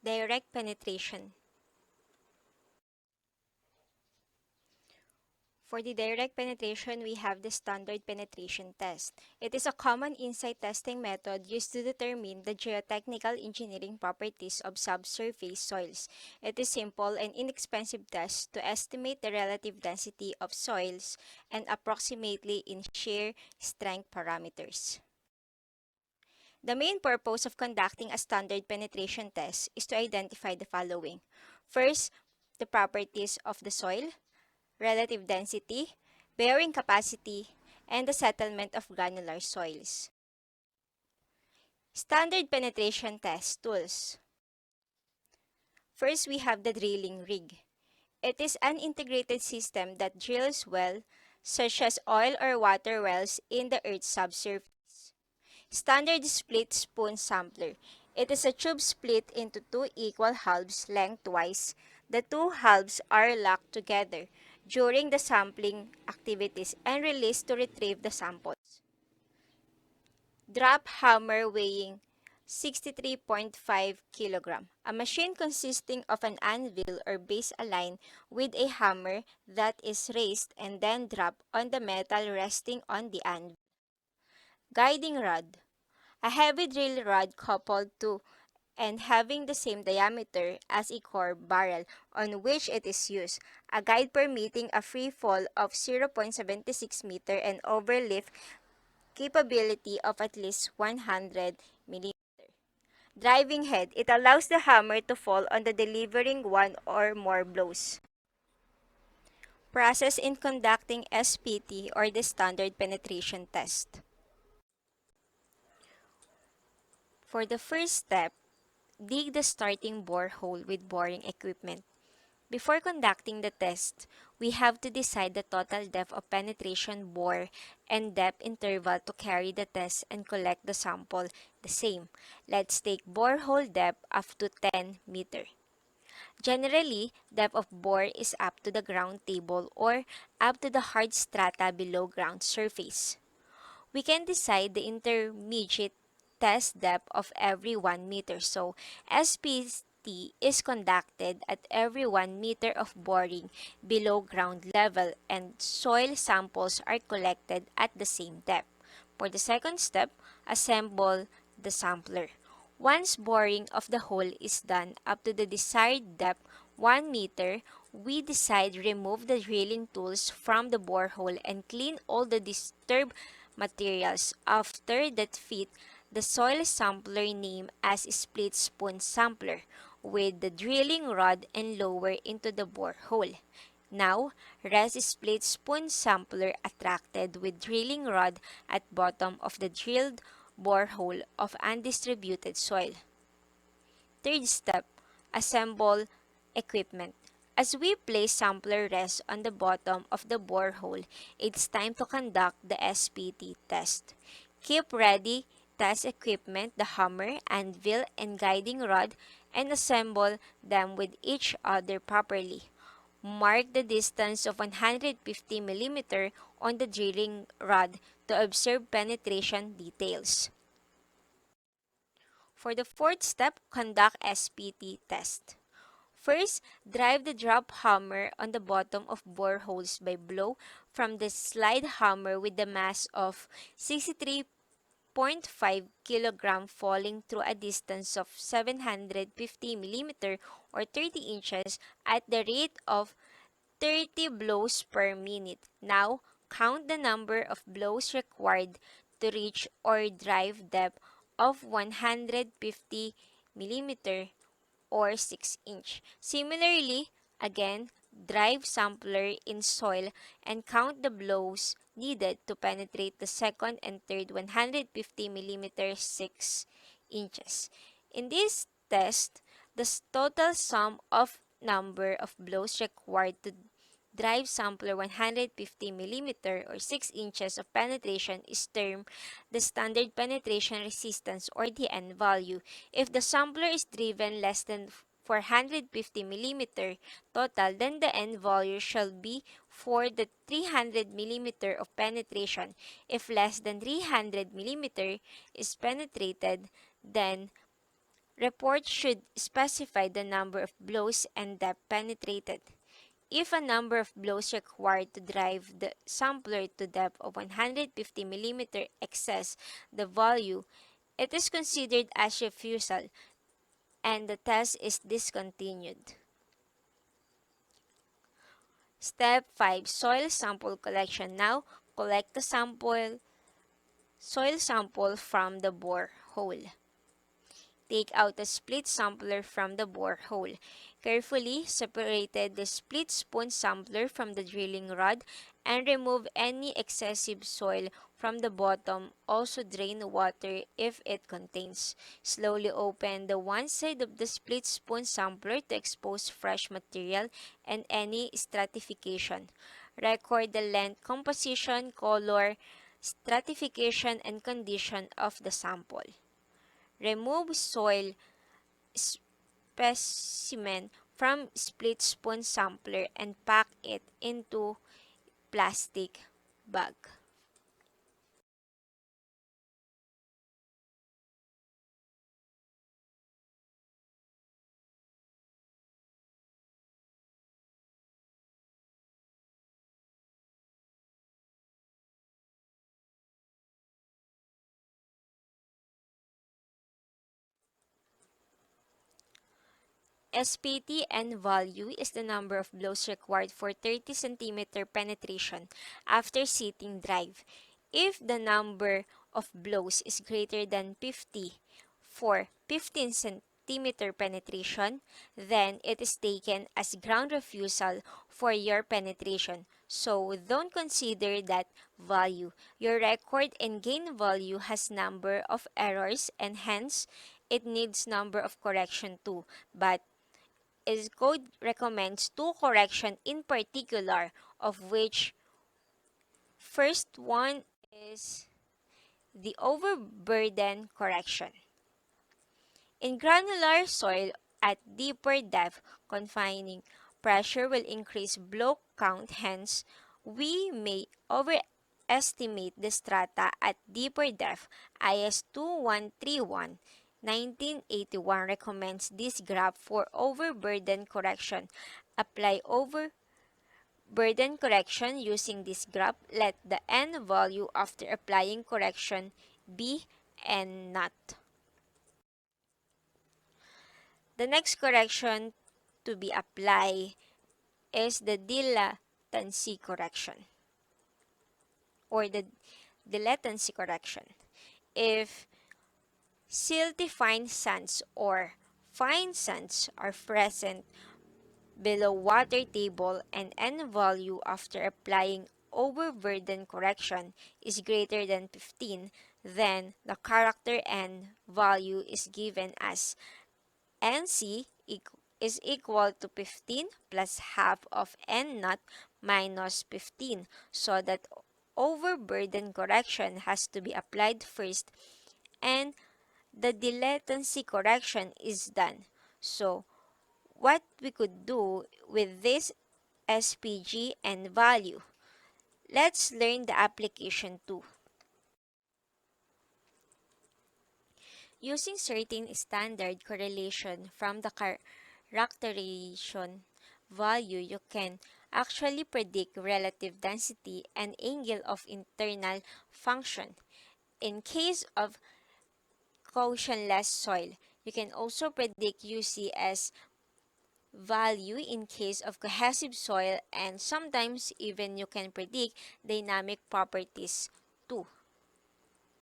Direct penetration. For the direct penetration, we have the standard penetration test. It is a common insight testing method used to determine the geotechnical engineering properties of subsurface soils. It is simple and inexpensive test to estimate the relative density of soils and approximately in shear strength parameters. The main purpose of conducting a standard penetration test is to identify the following. First, the properties of the soil, relative density, bearing capacity, and the settlement of granular soils. Standard penetration test tools. First, we have the drilling rig. It is an integrated system that drills wells, such as oil or water wells, in the Earth's subsurface. Standard split spoon sampler. It is a tube split into two equal halves lengthwise. The two halves are locked together during the sampling activities and released to retrieve the samples. Drop hammer weighing 63.5 kg. A machine consisting of an anvil or base aligned with a hammer that is raised and then dropped on the metal resting on the anvil. Guiding rod. A heavy drill rod coupled to and having the same diameter as a core barrel on which it is used. A guide permitting a free fall of 0.76 meter and overlift capability of at least 100 mm. Driving head. It allows the hammer to fall on the delivering one or more blows. Process in conducting SPT or the standard penetration test. For the first step, dig the starting borehole with boring equipment. Before conducting the test, we have to decide the total depth of penetration bore and depth interval to carry the test and collect the sample the same. Let's take borehole depth up to 10 meter. Generally, depth of bore is up to the ground table or up to the hard strata below ground surface. We can decide the intermediate test depth of every 1 meter. So, SPT is conducted at every 1 meter of boring below ground level and soil samples are collected at the same depth. For the second step, assemble the sampler. Once boring of the hole is done up to the desired depth 1 meter, we decide remove the drilling tools from the borehole and clean all the disturbed materials. After that fit the soil sampler name as split spoon sampler with the drilling rod and lower into the borehole. Now, rest split spoon sampler attracted with drilling rod at bottom of the drilled borehole of undistributed soil. Third step, assemble equipment. As we place sampler rest on the bottom of the borehole, it's time to conduct the SPT test. Keep ready test equipment, the hammer, anvil, and guiding rod, and assemble them with each other properly. Mark the distance of 150 mm on the drilling rod to observe penetration details. For the fourth step, conduct SPT test. First, drive the drop hammer on the bottom of boreholes by blow from the slide hammer with the mass of 63.5 kg falling through a distance of 750 mm or 30 inches at the rate of 30 blows per minute. Now, count the number of blows required to reach or drive depth of 150 mm or 6 inch. Similarly, again, drive sampler in soil and count the blows needed to penetrate the second and third 150 mm 6 inches. In this test, the total sum of number of blows required to drive sampler 150 mm or 6 inches of penetration is termed the standard penetration resistance or the N value. If the sampler is driven less than 450 mm total, then the N value shall be for the 300 mm of penetration. If less than 300 mm is penetrated, then Report should specify the number of blows and depth penetrated. If a number of blows required to drive the sampler to depth of 150 mm excess the value, it is considered as refusal and the test is discontinued. Step 5. Soil sample collection. Now, collect the soil sample from the borehole. Take out the split sampler from the borehole. Carefully separate the split spoon sampler from the drilling rod and remove any excessive soil from the bottom. Also drain water if it contains. Slowly open the one side of the split spoon sampler to expose fresh material and any stratification. Record the length, composition, color, stratification, and condition of the sample. Remove soil specimen from split spoon sampler and pack it into plastic bag. SPT and value is the number of blows required for 30 cm penetration after seating drive. If the number of blows is greater than 50 for 15 cm penetration, then it is taken as ground refusal for your penetration. So don't consider that value. Your record and gain value has number of errors and hence it needs number of correction too. But is code recommends two correction in particular, of which first one is the overburden correction. In granular soil at deeper depth, confining pressure will increase blow count, hence we may overestimate the strata at deeper depth. IS 2131 1981 recommends this graph for overburden correction. Apply overburden correction using this graph. Let the N value after applying correction be N naught. The next correction to be applied is the dilatancy correction or the dilatancy correction. If silty fine sands or fine sands are present below water table and N value after applying overburden correction is greater than 15, then the character N value is given as NC is equal to 15 plus half of N naught minus 15, so that overburden correction has to be applied first and the dilatancy correction is done. So what we could do with this SPG and value? Let's learn the application too. Using certain standard correlation from the characterization value, you can actually predict relative density and angle of internal function. In case of cautionless soil, you can also predict UCS value in case of cohesive soil, and sometimes even you can predict dynamic properties too.